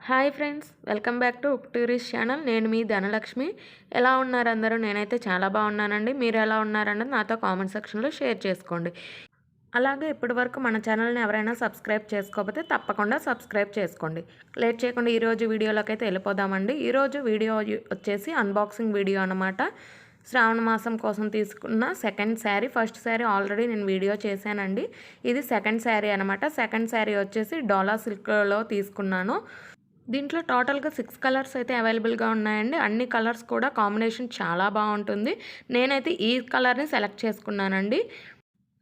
Hi friends, welcome back to tourist channel. నేను మీ ధనలక్ష్మి. ఎలా ఉన్నారు అందరూ? నేనైతే చాలా బాగున్నానండి. మీరు ఎలా ఉన్నారన్నది నాతో కామెంట్ సెక్షన్లో షేర్ చేసుకోండి. అలాగే ఇప్పటివరకు మన ఛానల్ని ఎవరైనా సబ్స్క్రైబ్ చేసుకోకపోతే తప్పకుండా సబ్స్క్రైబ్ చేసుకోండి. లేట్ చేయకుండా ఈరోజు వీడియోలోకి అయితే వెళ్ళిపోదామండి. ఈరోజు వీడియో వచ్చేసి అన్బాక్సింగ్ వీడియో అనమాట. శ్రావణ మాసం కోసం తీసుకున్న second sari. First sari already నేను వీడియో చేశానండి. ఇది సెకండ్ శారీ అనమాట. సెకండ్ శారీ వచ్చేసి డోలా సిల్క్లో తీసుకున్నాను. దీంట్లో టోటల్గా 6 కలర్స్ అయితే అవైలబుల్గా ఉన్నాయండి. అన్ని కలర్స్ కూడా కాంబినేషన్ చాలా బాగుంటుంది. నేనైతే ఈ కలర్ని సెలెక్ట్ చేసుకున్నానండి.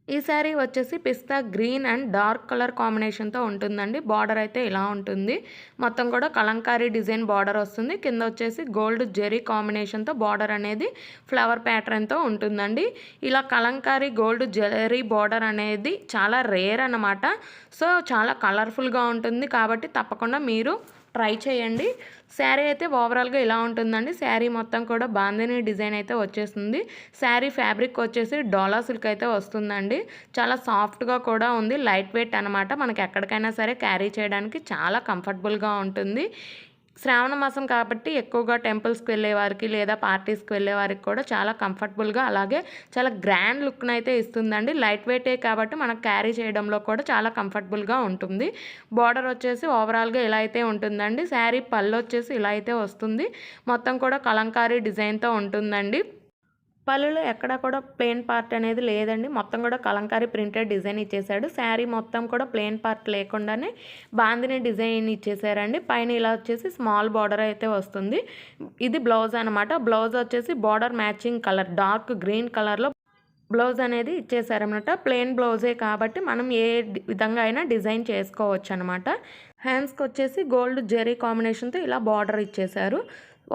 ఈ శారీ వచ్చేసి పిస్తా గ్రీన్ అండ్ డార్క్ కలర్ కాంబినేషన్తో ఉంటుందండి. బార్డర్ అయితే ఇలా ఉంటుంది. మొత్తం కూడా కలంకారీ డిజైన్ బార్డర్ వస్తుంది. కింద వచ్చేసి గోల్డ్ జెరీ కాంబినేషన్తో బార్డర్ అనేది ఫ్లవర్ ప్యాటర్న్తో ఉంటుందండి. ఇలా కలంకారీ గోల్డ్ జెరీ బార్డర్ అనేది చాలా రేర్ అన్నమాట. సో చాలా కలర్ఫుల్గా ఉంటుంది కాబట్టి తప్పకుండా మీరు ట్రై చేయండి. శారీ అయితే ఓవరాల్గా ఇలా ఉంటుందండి. శారీ మొత్తం కూడా బాందిని డిజైన్ అయితే వచ్చేస్తుంది. శారీ ఫ్యాబ్రిక్ వచ్చేసి డోలా సిల్క్ అయితే వస్తుందండి. చాలా సాఫ్ట్గా కూడా ఉంది. లైట్ వెయిట్ అనమాట. మనకి ఎక్కడికైనా సరే క్యారీ చేయడానికి చాలా కంఫర్టబుల్గా ఉంటుంది. శ్రావణ మాసం కాబట్టి ఎక్కువగా టెంపుల్స్కి వెళ్ళే వారికి లేదా పార్టీస్కి వెళ్ళే వారికి కూడా చాలా కంఫర్టబుల్గా అలాగే చాలా గ్రాండ్ లుక్ను అయితే ఇస్తుందండి. లైట్ వెయిటే కాబట్టి మనకు క్యారీ చేయడంలో కూడా చాలా కంఫర్టబుల్గా ఉంటుంది. బార్డర్ వచ్చేసి ఓవరాల్గా ఇలా అయితే ఉంటుందండి. శారీ పళ్ళు వచ్చేసి ఇలా అయితే వస్తుంది. మొత్తం కూడా కలంకారీ డిజైన్తో ఉంటుందండి. పళ్ళులో ఎక్కడ కూడా ప్లెయిన్ పార్ట్ అనేది లేదండి. మొత్తం కూడా కలంకారీ ప్రింటెడ్ డిజైన్ ఇచ్చేసాడు. శారీ మొత్తం కూడా ప్లెయిన్ పార్ట్ లేకుండానే బాందిని డిజైన్ ఇచ్చేసారండి. పైన ఇలా వచ్చేసి స్మాల్ బార్డర్ అయితే వస్తుంది. ఇది బ్లౌజ్ అనమాట. బ్లౌజ్ వచ్చేసి border matching colour dark green కలర్లో బ్లౌజ్ అనేది ఇచ్చేసారనమాట. ప్లెయిన్ బ్లౌజే కాబట్టి మనం ఏ విధంగా అయినా డిజైన్ చేసుకోవచ్చు అనమాట. హ్యాండ్స్కి వచ్చేసి గోల్డ్ జెరీ కాంబినేషన్తో ఇలా బార్డర్ ఇచ్చేసారు.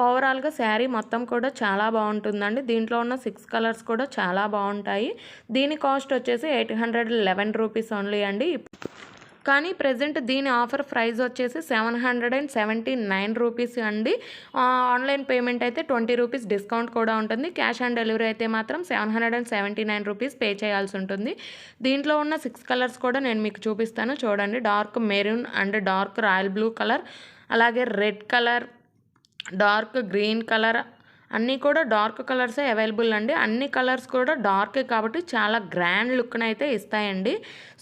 ఓవరాల్గా శారీ మొత్తం కూడా చాలా బాగుంటుందండి. దీంట్లో ఉన్న 6 కలర్స్ కూడా చాలా బాగుంటాయి. దీని కాస్ట్ వచ్చేసి 811 రూపీస్ ఓన్లీ అండి. కానీ ప్రజెంట్ దీని ఆఫర్ ప్రైస్ వచ్చేసి 779 రూపీస్ అండి. ఆన్లైన్ పేమెంట్ అయితే 20 రూపీస్ డిస్కౌంట్ కూడా ఉంటుంది. క్యాష్ ఆన్ డెలివరీ అయితే మాత్రం 779 రూపీస్ పే చేయాల్సి ఉంటుంది. దీంట్లో ఉన్న 6 కలర్స్ కూడా నేను మీకు చూపిస్తాను చూడండి. Dark maroon and dark royal blue colour, అలాగే red colour, dark green colour, అన్నీ కూడా డార్క్ కలర్సే అవైలబుల్ అండి. అన్ని కలర్స్ కూడా డార్క్ కాబట్టి చాలా గ్రాండ్ లుక్ని అయితే ఇస్తాయండి.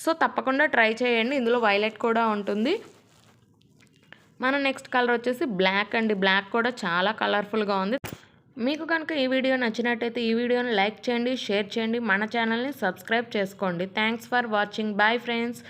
సో తప్పకుండా ట్రై చేయండి. ఇందులో వైలెట్ కూడా ఉంటుంది. మన నెక్స్ట్ కలర్ వచ్చేసి బ్లాక్ అండి. బ్లాక్ కూడా చాలా కలర్ఫుల్గా ఉంది. మీకు కనుక ఈ వీడియో నచ్చినట్టయితే ఈ వీడియోని లైక్ చేయండి, షేర్ చేయండి, మన ఛానల్ని సబ్స్క్రైబ్ చేసుకోండి. Thanks for watching. Bye friends.